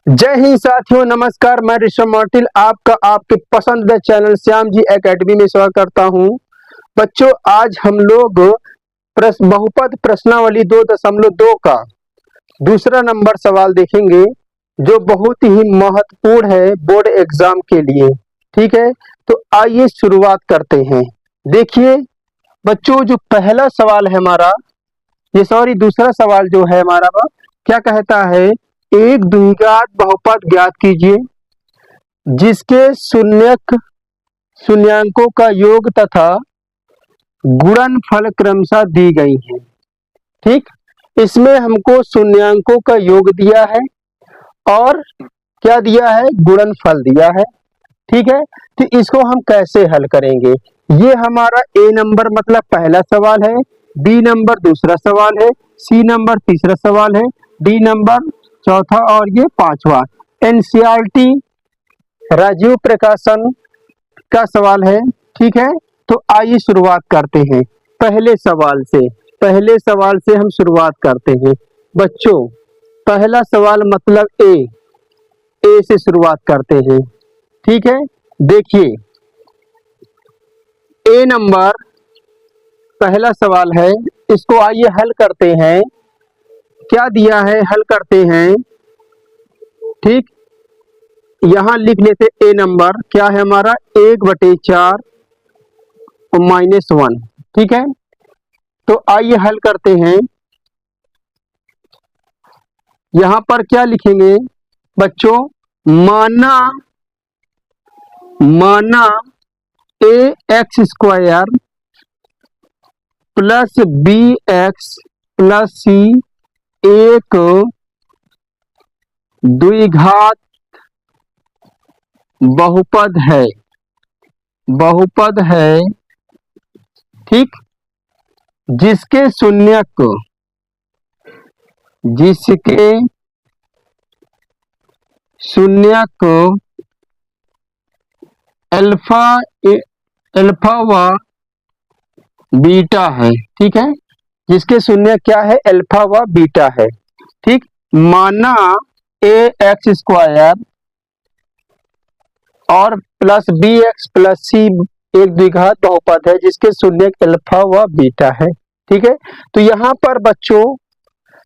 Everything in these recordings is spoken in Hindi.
जय हिंद साथियों, नमस्कार। मैं ऋषभ मार्टिल आपका आपके पसंदीदा चैनल श्याम जी एकेडमी में स्वागत करता हूं। बच्चों, आज हम लोग बहुपद प्रश्नावली 2.2 का दूसरा नंबर सवाल देखेंगे, जो बहुत ही महत्वपूर्ण है बोर्ड एग्जाम के लिए। ठीक है, तो आइए शुरुआत करते हैं। देखिए बच्चों, जो पहला सवाल है हमारा, दूसरा सवाल जो है हमारा, क्या कहता है, एक द्विघात बहुपद ज्ञात कीजिए जिसके शून्यांकों का योग तथा गुणनफल क्रमशः दी गई है। ठीक, इसमें हमको शून्यांकों का योग दिया है और क्या दिया है, गुणनफल दिया है। ठीक है, तो इसको हम कैसे हल करेंगे? ये हमारा ए नंबर मतलब पहला सवाल है, बी नंबर दूसरा सवाल है, सी नंबर तीसरा सवाल है, डी नंबर चौथा और ये पांचवा। एनसीईआरटी राजीव प्रकाशन का सवाल है। ठीक है, तो आइए शुरुआत करते हैं पहले सवाल से। पहले सवाल से हम शुरुआत करते हैं बच्चों। पहला सवाल मतलब ए से शुरुआत करते हैं। ठीक है, देखिए ए नंबर पहला सवाल है, इसको आइए हल करते हैं। क्या दिया है, हल करते हैं। ठीक, यहां लिख लेते ए नंबर क्या है हमारा, 1/4 और -1। ठीक है, तो आइए हल करते हैं। यहां पर क्या लिखेंगे बच्चों, माना ax² plus bx plus c एक द्विघात बहुपद है। ठीक, जिसके शून्यक अल्फा व बीटा है। ठीक है, जिसके शून्य क्या है, अल्फा व बीटा है। ठीक, माना ax² और प्लस bx प्लस c एक द्विघात बहुपद है जिसके शून्य अल्फा व बीटा है। ठीक है, तो यहाँ पर बच्चों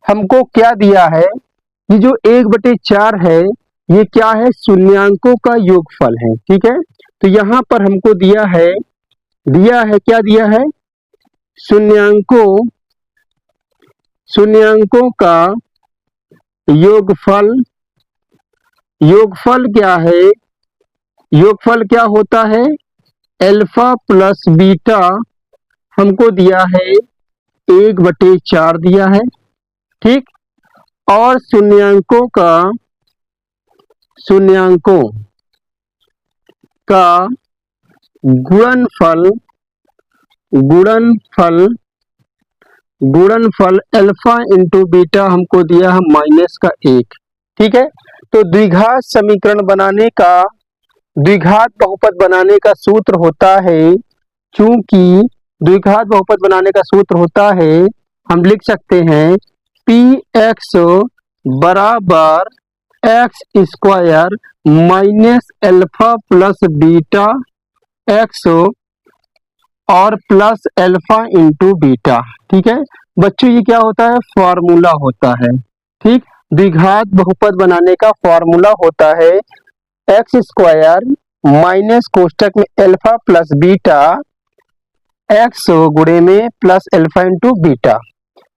हमको क्या दिया है, ये जो 1/4 है ये क्या है, शून्यांकों का योगफल है। ठीक है, तो यहाँ पर हमको दिया है क्या दिया है, शून्यांकों का योगफल। योगफल क्या है, योगफल क्या होता है, अल्फा प्लस बीटा हमको दिया है 1/4 दिया है। ठीक, और शून्यांकों का गुणनफल अल्फा इंटू बीटा हमको दिया है -1। ठीक है, तो द्विघात समीकरण बनाने का, द्विघात बहुपद बनाने का सूत्र होता है, चूंकि द्विघात बहुपद बनाने का सूत्र होता है, हम लिख सकते हैं px बराबर x² minus alpha plus beta x और प्लस अल्फा इंटू बीटा। ठीक है बच्चों, ये क्या होता है, फॉर्मूला होता है। ठीक, द्विघात बहुपद बनाने का फॉर्मूला होता है x² माइनस कोष्टक में अल्फा प्लस बीटा x गुणे में प्लस अल्फा इंटू बीटा।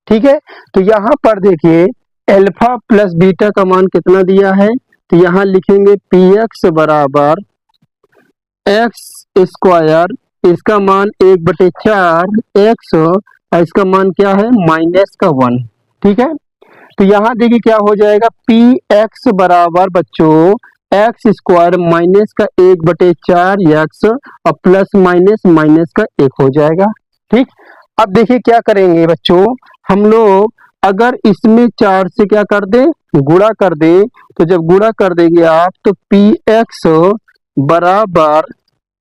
ठीक है, तो यहाँ पर देखिए अल्फा प्लस बीटा का मान कितना दिया है, तो यहाँ लिखेंगे px बराबर x², इसका मान 1/4 x और इसका मान क्या है, -1। ठीक है, तो यहाँ देखिए क्या हो जाएगा, px बराबर बच्चों x² माइनस का 1/4 x और प्लस माइनस का 1 हो जाएगा। ठीक, अब देखिए क्या करेंगे बच्चों, हम लोग अगर इसमें 4 से क्या कर दे, गुणा कर दे, तो जब गुणा कर देंगे आप तो px बराबर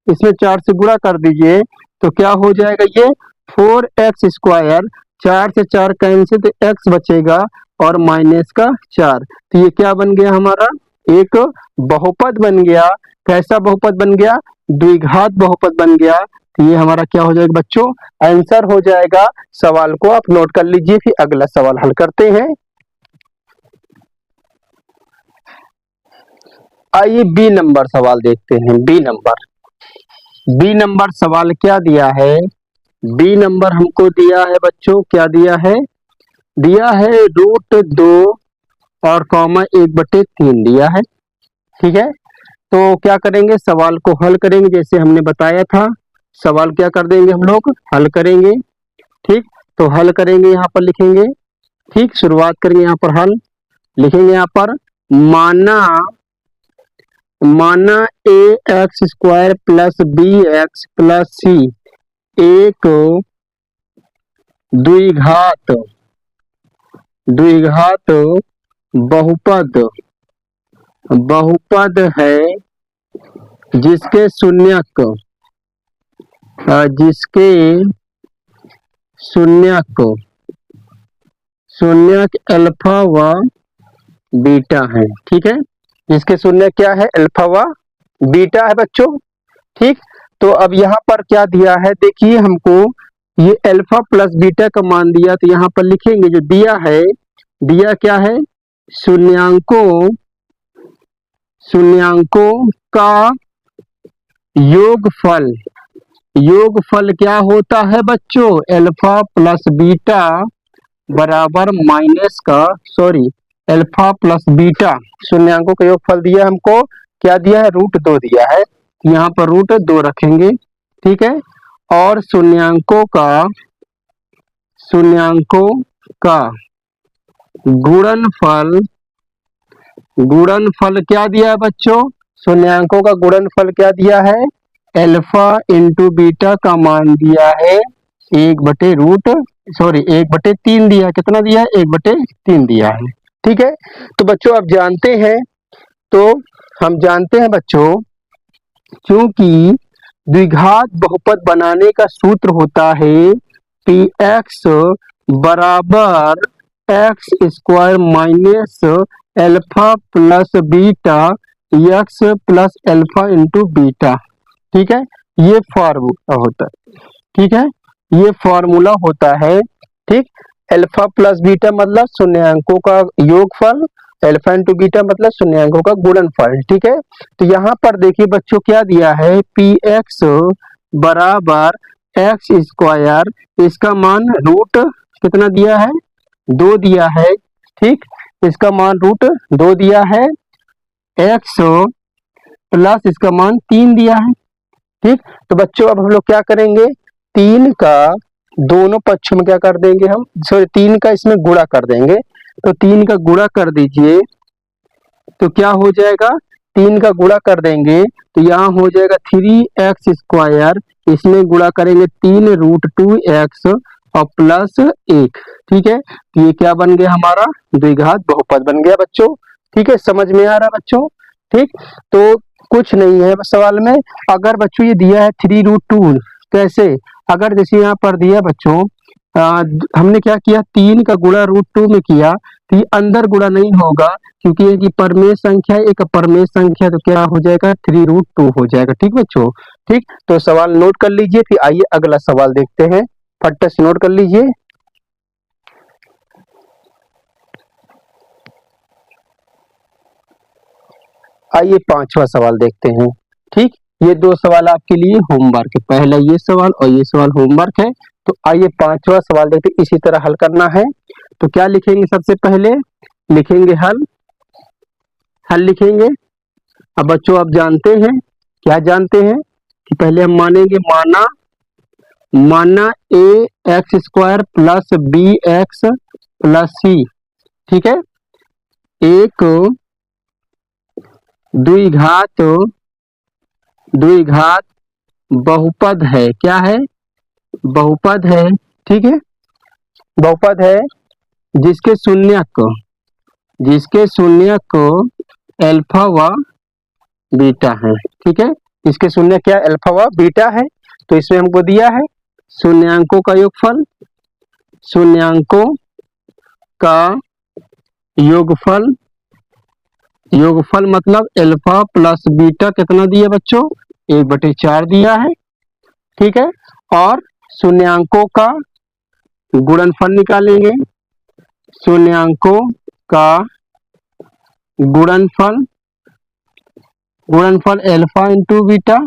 इसमें 4 से गुणा कर दीजिए तो क्या हो जाएगा, ये 4x², 4 से 4 कैंसिल तो x बचेगा और -4। तो ये क्या बन गया हमारा, एक बहुपद बन गया। कैसा बहुपद बन गया? द्विघात बहुपद बन गया। तो ये हमारा क्या हो जाएगा बच्चों? आंसर हो जाएगा। सवाल को आप नोट कर लीजिए, फिर अगला सवाल हल करते हैं। आइए बी नंबर सवाल देखते हैं। बी नंबर सवाल क्या दिया है? बी नंबर हमको दिया है बच्चों, क्या दिया है? दिया है √2 और कॉमा 1/3 दिया है। ठीक है, तो क्या करेंगे? सवाल को हल करेंगे जैसे हमने बताया था। सवाल क्या कर देंगे हम लोग? हल करेंगे। ठीक, तो हल करेंगे, यहाँ पर लिखेंगे। ठीक, शुरुआत करेंगे, यहाँ पर हल लिखेंगे। यहाँ पर माना ax² plus bx plus c एक द्विघात बहुपद है जिसके शून्यक अल्फा व बीटा है। ठीक है, जिसके शून्य क्या है? अल्फा व बीटा है बच्चों। ठीक, तो अब यहाँ पर क्या दिया है? देखिए, हमको ये अल्फा प्लस बीटा का मान दिया, तो यहाँ पर लिखेंगे जो दिया है। दिया क्या है? शून्यांकों का योगफल क्या होता है बच्चों? अल्फा प्लस बीटा बराबर अल्फा प्लस बीटा शून्यांकों का योगफल दिया हमको। क्या दिया है? √2 दिया है। यहाँ पर √2 रखेंगे। ठीक है, और शून्यांकों का गुणनफल क्या दिया है बच्चों? शून्यांकों का गुणनफल क्या दिया है? अल्फा इंटू बीटा का मान दिया है 1/3 दिया है। कितना दिया है? 1/3 दिया है। ठीक है, तो बच्चों आप जानते हैं, हम जानते हैं बच्चों, क्योंकि द्विघात बहुपद बनाने का सूत्र होता है px बराबर x² minus alpha plus beta x plus alpha into beta. ठीक है, ये फॉर्मूला होता है। ठीक है, ये फॉर्मूला होता है। ठीक, अल्फा प्लस बीटा मतलब शून्यांकों का योगफल, अल्फा इंटू बीटा मतलब शून्यांकों का गुणनफल। ठीक है, तो यहाँ पर देखिए बच्चों क्या दिया है? px बराबर x², इसका मान रूट कितना दिया है? 2 दिया है। ठीक, इसका मान √2 दिया है। x प्लस इसका मान 3 दिया है। ठीक, तो बच्चों अब हम लोग क्या करेंगे? 3 का दोनों पक्षों में क्या कर देंगे हम? 3 का इसमें गुणा कर देंगे। तो 3 का गुणा कर दीजिए, तो क्या हो जाएगा? 3 का गुणा कर देंगे तो यहाँ हो जाएगा 3x²। इसमें गुणा करेंगे 3 √2x और प्लस 1। ठीक है, तो ये क्या बन गया? हमारा द्विघात बहुपद बन गया बच्चों। ठीक है, समझ में आ रहा बच्चों? ठीक, तो कुछ नहीं है सवाल में। अगर बच्चों ये दिया है 3√2, कैसे? अगर जैसे यहाँ पर दिया बच्चों, हमने क्या किया? 3 का गुणा √2 में किया, तो ये अंदर गुणा नहीं होगा, क्योंकि एक परमेय संख्या एक अपरमेय संख्या, तो क्या हो जाएगा? 3√2 हो जाएगा। ठीक बच्चों, ठीक, तो सवाल नोट कर लीजिए, फिर आइए अगला सवाल देखते हैं। फट से नोट कर लीजिए। आइए 5वां सवाल देखते हैं। ठीक, ये 2 सवाल आपके लिए होमवर्क है, पहला ये सवाल और ये सवाल होमवर्क है। तो आइए 5वां सवाल देखते हैं। इसी तरह हल करना है। तो क्या लिखेंगे? सबसे पहले लिखेंगे हल लिखेंगे। अब बच्चों आप जानते हैं, क्या जानते हैं कि पहले हम मानेंगे माना ax² plus bx plus c। ठीक है, एक द्विघात बहुपद है। क्या है? बहुपद है। ठीक है, बहुपद है जिसके शून्यक अल्फा व बीटा है। ठीक है, इसके शून्य क्या? अल्फा व बीटा है। तो इसमें हमको दिया है शून्यांकों का योगफल योगफल मतलब अल्फा प्लस बीटा कितना दिया बच्चों, 1/4 दिया है। ठीक है, और शून्यांकों का गुणनफल निकालेंगे। शून्यांकों का गुणनफल, गुणनफल अल्फा इंटू बीटा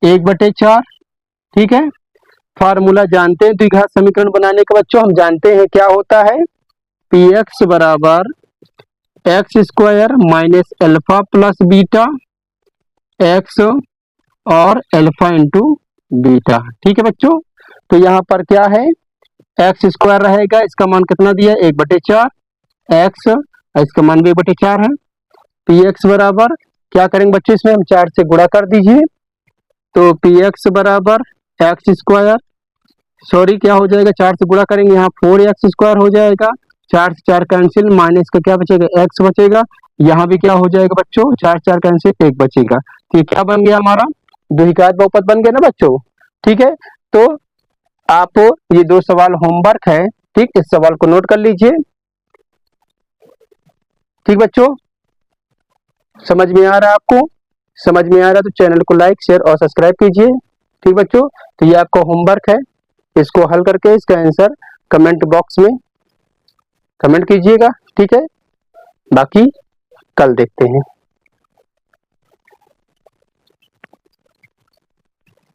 1/4। ठीक है, फार्मूला जानते हैं द्विघात समीकरण बनाने का बच्चों, हम जानते हैं क्या होता है, पी एक्स बराबर x square minus alpha plus beta x और अल्फा इंटू बीटा। ठीक है बच्चों, तो यहाँ पर क्या है, एक्स स्क्वायर रहेगा, इसका मान कितना दिया है 1/4 एक्स, इसका मान भी 1/4 है। पी एक्स बराबर क्या करेंगे बच्चों, इसमें हम 4 से गुणा कर दीजिए, तो पी एक्स बराबर एक्स स्क्वायर, सॉरी क्या हो जाएगा, 4 से गुणा करेंगे यहाँ 4x स्क्वायर हो जाएगा, 4 से 4 कैंसिल, माइनस का क्या बचेगा x बचेगा, यहाँ भी क्या हो जाएगा बच्चों 4 4 कैंसिल 1 बचेगा। तो ये क्या बन गया हमारा, द्विघात बहुपद बन गया ना बच्चों। ठीक है, तो आप ये 2 सवाल होमवर्क है, ठीक, इस सवाल को नोट कर लीजिए। ठीक बच्चों, समझ में आ रहा है आपको, समझ में आ रहा है तो चैनल को लाइक शेयर और सब्सक्राइब कीजिए। ठीक बच्चों, तो ये आपका होमवर्क है, इसको हल करके इसका आंसर कमेंट बॉक्स में कमेंट कीजिएगा। ठीक है, बाकी कल देखते हैं।